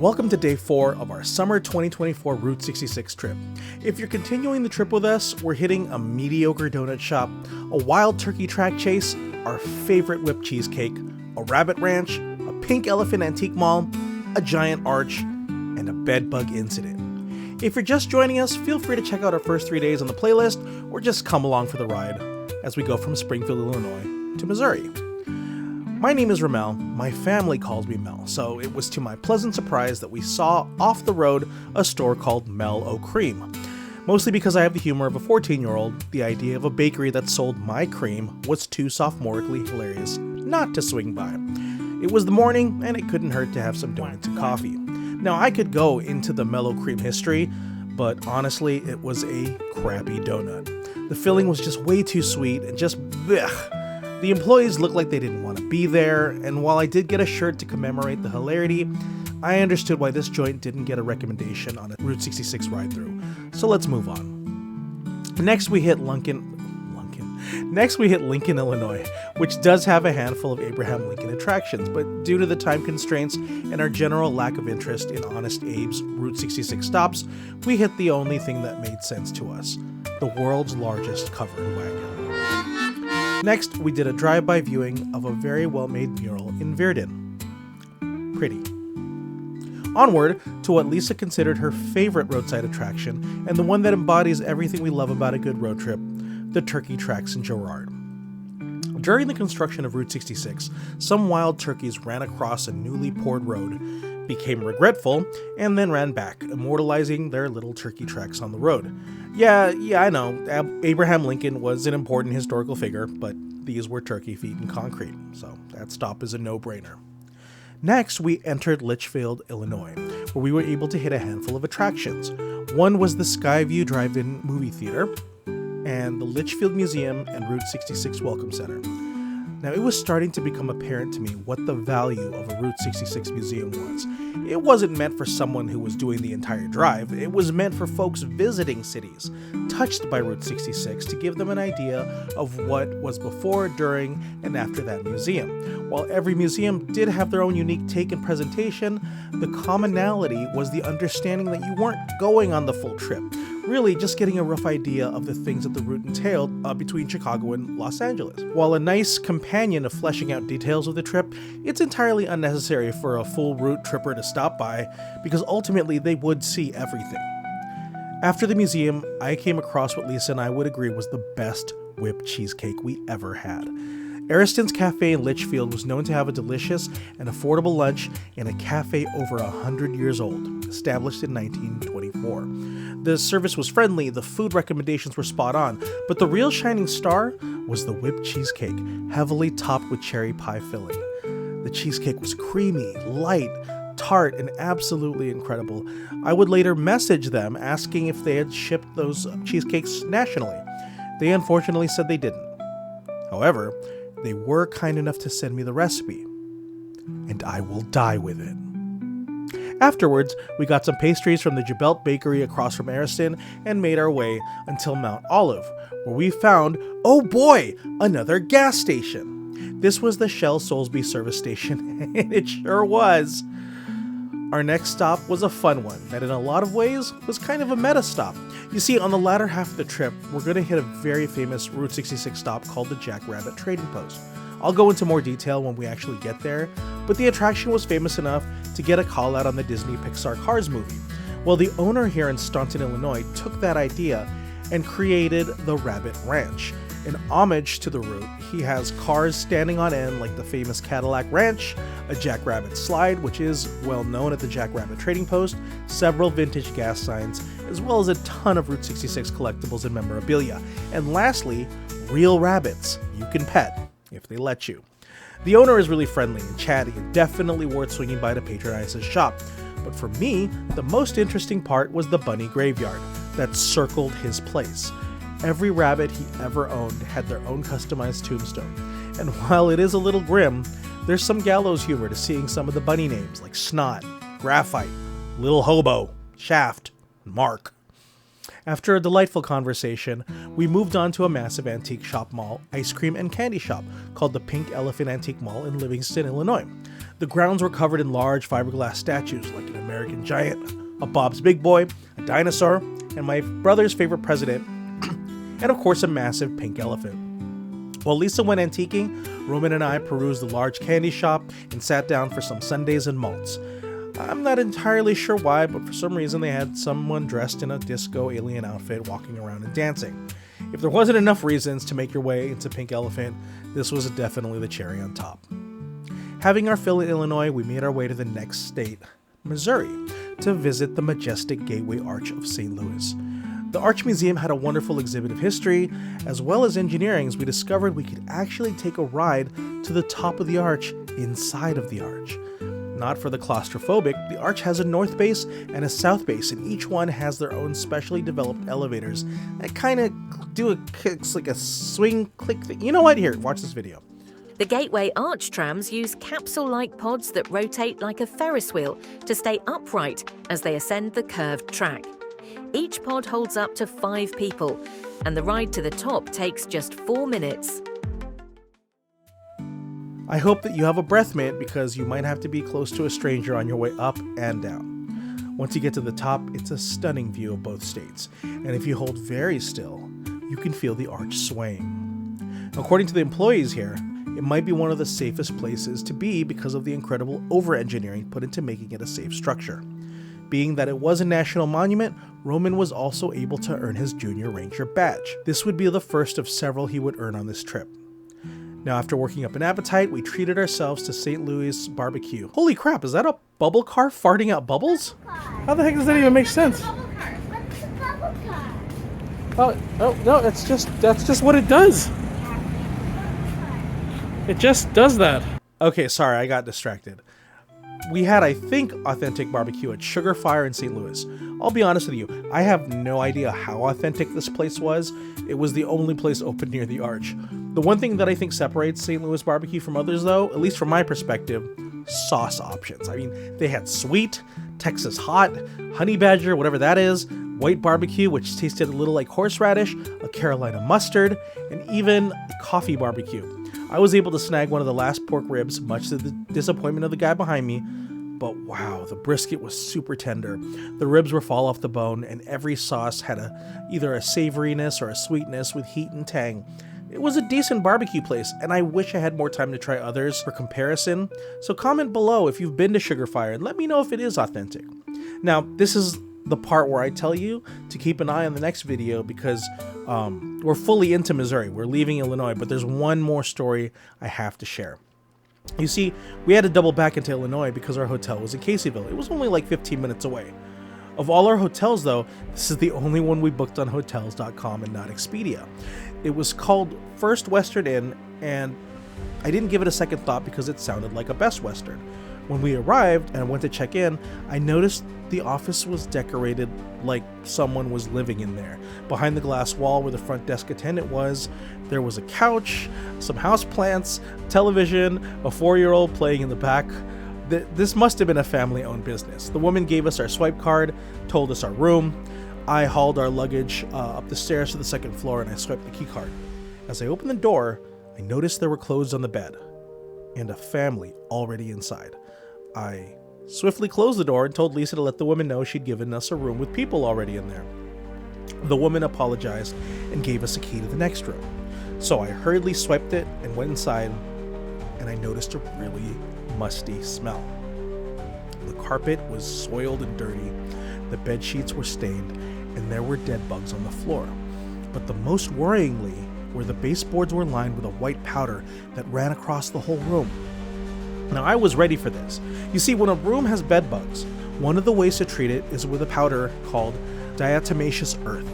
Welcome to day 4 of our summer 2024 Route 66 trip. If you're continuing the trip with us, we're hitting a mediocre donut shop, a wild turkey track chase, our favorite whipped cheesecake, a rabbit ranch, a pink elephant antique mall, a giant arch, and a bedbug incident. If you're just joining us, feel free to check out our first 3 days on the playlist, or just come along for the ride as we go from Springfield, Illinois to Missouri. My name is Ramel, my family calls me Mel, so it was to my pleasant surprise that we saw off the road a store called Mel-O-Cream. Mostly because I have the humor of a 14-year-old, the idea of a bakery that sold my cream was too sophomorically hilarious not to swing by. It was the morning, and it couldn't hurt to have some donuts and coffee. Now, I could go into the Mel-O-Cream history, but honestly, it was a crappy donut. The filling was just way too sweet and just blech. The employees looked like they didn't want to be there, and while I did get a shirt to commemorate the hilarity, I understood why this joint didn't get a recommendation on a Route 66 ride-through. So let's move on. Next we hit Lincoln, Illinois, which does have a handful of Abraham Lincoln attractions, but due to the time constraints and our general lack of interest in Honest Abe's Route 66 stops, we hit the only thing that made sense to us, the world's largest covered wagon. Next, we did a drive-by viewing of a very well-made mural in Verdun. Pretty. Onward to what Lisa considered her favorite roadside attraction, and the one that embodies everything we love about a good road trip, the turkey tracks in Girard. During the construction of Route 66, some wild turkeys ran across a newly poured road, became regretful, and then ran back, immortalizing their little turkey tracks on the road. Yeah, I know, Abraham Lincoln was an important historical figure, but these were turkey feet in concrete, so that stop is a no-brainer. Next, we entered Litchfield, Illinois, where we were able to hit a handful of attractions. One was the Skyview Drive-In movie theater, and the Litchfield Museum and Route 66 Welcome Center. Now, it was starting to become apparent to me what the value of a Route 66 museum was. It wasn't meant for someone who was doing the entire drive, it was meant for folks visiting cities, touched by Route 66, to give them an idea of what was before, during, and after that museum. While every museum did have their own unique take and presentation, the commonality was the understanding that you weren't going on the full trip, really just getting a rough idea of the things that the route entailed between Chicago and Los Angeles. While a nice companion of fleshing out details of the trip, it's entirely unnecessary for a full route tripper to stop by, because ultimately they would see everything. After the museum, I came across what Lisa and I would agree was the best whipped cheesecake we ever had. Ariston Cafe in Litchfield was known to have a delicious and affordable lunch in a cafe over 100 years old, established in 1924. The service was friendly, the food recommendations were spot on, but the real shining star was the whipped cheesecake, heavily topped with cherry pie filling. The cheesecake was creamy, light, tart, and absolutely incredible. I would later message them asking if they had shipped those cheesecakes nationally. They unfortunately said they didn't. However, they were kind enough to send me the recipe, and I will die with it. Afterwards, we got some pastries from the Jabelt Bakery across from Ariston and made our way until Mount Olive, where we found, oh boy, another gas station. This was the Shell Soulsby service station, and it sure was. Our next stop was a fun one that in a lot of ways was kind of a meta stop. You see, on the latter half of the trip, we're going to hit a very famous Route 66 stop called the Jackrabbit Trading Post. I'll go into more detail when we actually get there, but the attraction was famous enough to get a call out on the Disney Pixar Cars movie. Well, the owner here in Staunton, Illinois took that idea and created the Rabbit Ranch. In homage to the route, he has cars standing on end like the famous Cadillac Ranch, a Jackrabbit slide, which is well known at the Jackrabbit Trading Post, several vintage gas signs, as well as a ton of Route 66 collectibles and memorabilia. And lastly, real rabbits you can pet, if they let you. The owner is really friendly and chatty and definitely worth swinging by to patronize his shop. But for me, the most interesting part was the bunny graveyard that circled his place. Every rabbit he ever owned had their own customized tombstone. And while it is a little grim, there's some gallows humor to seeing some of the bunny names like Snot, Graphite, Little Hobo, Shaft, and Mark. After a delightful conversation, we moved on to a massive antique shop mall, ice cream and candy shop called the Pink Elephant Antique Mall in Livingston, Illinois. The grounds were covered in large fiberglass statues like an American giant, a Bob's Big Boy, a dinosaur, and my brother's favorite president, and of course a massive pink elephant. While Lisa went antiquing, Roman and I perused the large candy shop and sat down for some sundaes and malts. I'm not entirely sure why, but for some reason they had someone dressed in a disco alien outfit walking around and dancing. If there wasn't enough reasons to make your way into Pink Elephant, this was definitely the cherry on top. Having our fill in Illinois, we made our way to the next state, Missouri, to visit the majestic Gateway Arch of St. Louis. The Arch Museum had a wonderful exhibit of history, as well as engineering, as we discovered we could actually take a ride to the top of the arch inside of the arch. Not for the claustrophobic, the arch has a north base and a south base, and each one has their own specially developed elevators that kind of do it's like a swing click thing. You know what? Here, watch this video. The Gateway Arch trams use capsule-like pods that rotate like a Ferris wheel to stay upright as they ascend the curved track. Each pod holds up to 5 people, and the ride to the top takes just 4 minutes. I hope that you have a breath mint because you might have to be close to a stranger on your way up and down. Once you get to the top, it's a stunning view of both states, and if you hold very still, you can feel the arch swaying. According to the employees here, it might be one of the safest places to be because of the incredible over-engineering put into making it a safe structure. Being that it was a national monument, Roman was also able to earn his Junior Ranger badge. This would be the first of several he would earn on this trip. Now, after working up an appetite, we treated ourselves to St. Louis barbecue. Holy crap, is that a bubble car farting out bubbles? How the heck does that even make sense? What's a bubble car? Oh no, that's just what it does. It just does that. Okay, sorry, I got distracted. We had, I think, authentic barbecue at Sugarfire in St. Louis. I'll be honest with you, I have no idea how authentic this place was. It was the only place open near the arch. The one thing that I think separates St. Louis barbecue from others, though, at least from my perspective, sauce options. I mean, they had sweet, Texas hot, honey badger, whatever that is, white barbecue, which tasted a little like horseradish, a Carolina mustard, and even coffee barbecue. I was able to snag one of the last pork ribs, much to the disappointment of the guy behind me, but wow, the brisket was super tender. The ribs were fall off the bone, and every sauce had either a savoriness or a sweetness with heat and tang. It was a decent barbecue place, and I wish I had more time to try others for comparison, so comment below if you've been to Sugarfire and let me know if it is authentic. Now, this is the part where I tell you to keep an eye on the next video because we're fully into Missouri. We're leaving Illinois, but there's one more story I have to share. You see, we had to double back into Illinois because our hotel was in Caseyville. It was only like 15 minutes away. Of all our hotels, though, this is the only one we booked on Hotels.com and not Expedia. It was called First Western Inn, and I didn't give it a second thought because it sounded like a Best Western. When we arrived and I went to check in, I noticed the office was decorated like someone was living in there. Behind the glass wall where the front desk attendant was, there was a couch, some houseplants, television, a 4-year-old playing in the back. This must have been a family-owned business. The woman gave us our swipe card, told us our room. I hauled our luggage up the stairs to the second floor and I swiped the key card. As I opened the door, I noticed there were clothes on the bed and a family already inside. I swiftly closed the door and told Lisa to let the woman know she'd given us a room with people already in there. The woman apologized and gave us a key to the next room. So I hurriedly swiped it and went inside, and I noticed a really musty smell. The carpet was soiled and dirty, the bed sheets were stained, and there were dead bugs on the floor. But the most worryingly were the baseboards were lined with a white powder that ran across the whole room. Now, I was ready for this. You see, when a room has bed bugs, one of the ways to treat it is with a powder called diatomaceous earth.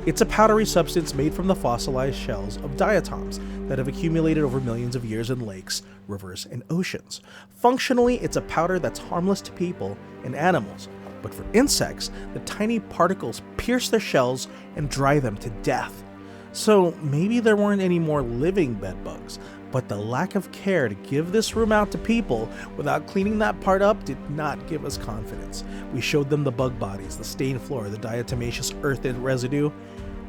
It's a powdery substance made from the fossilized shells of diatoms that have accumulated over millions of years in lakes, rivers, and oceans. Functionally, it's a powder that's harmless to people and animals, but for insects, the tiny particles pierce their shells and dry them to death. So maybe there weren't any more living bed bugs, but the lack of care to give this room out to people without cleaning that part up did not give us confidence. We showed them the bug bodies, the stained floor, the diatomaceous earth and residue.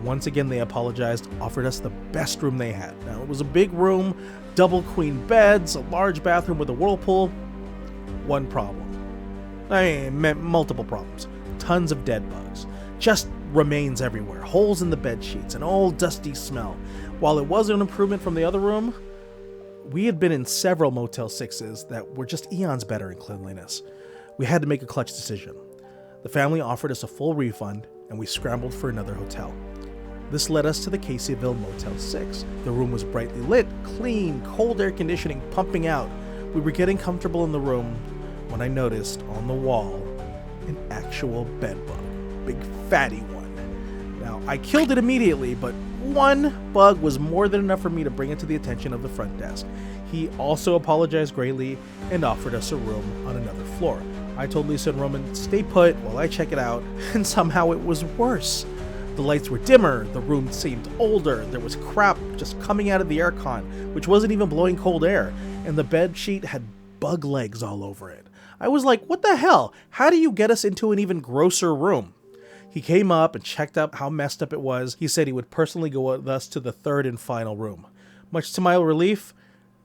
Once again, they apologized, offered us the best room they had. Now, it was a big room, double queen beds, a large bathroom with a whirlpool. One problem. I meant multiple problems. Tons of dead bugs. Just remains everywhere. Holes in the bed sheets. An old dusty smell. While it was an improvement from the other room, we had been in several Motel 6s that were just eons better in cleanliness. We had to make a clutch decision. The family offered us a full refund, and we scrambled for another hotel. This led us to the Caseyville Motel 6. The room was brightly lit, clean, cold air conditioning pumping out. We were getting comfortable in the room when I noticed on the wall an actual bed bug. Big fatty one. Now, I killed it immediately, but one bug was more than enough for me to bring it to the attention of the front desk. He also apologized greatly and offered us a room on another floor. I told Lisa and Roman, stay put while I check it out, and somehow it was worse. The lights were dimmer, the room seemed older, there was crap just coming out of the aircon, which wasn't even blowing cold air, and the bed sheet had bug legs all over it. I was like, what the hell? How do you get us into an even grosser room? He came up and checked up how messed up it was. He said he would personally go with us to the third and final room. Much to my relief,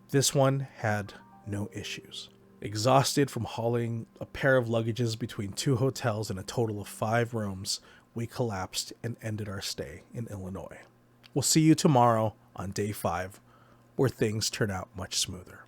this one had no issues. Exhausted from hauling a pair of luggages between 2 hotels and a total of 5 rooms, we collapsed and ended our stay in Illinois. We'll see you tomorrow on day 5, where things turn out much smoother.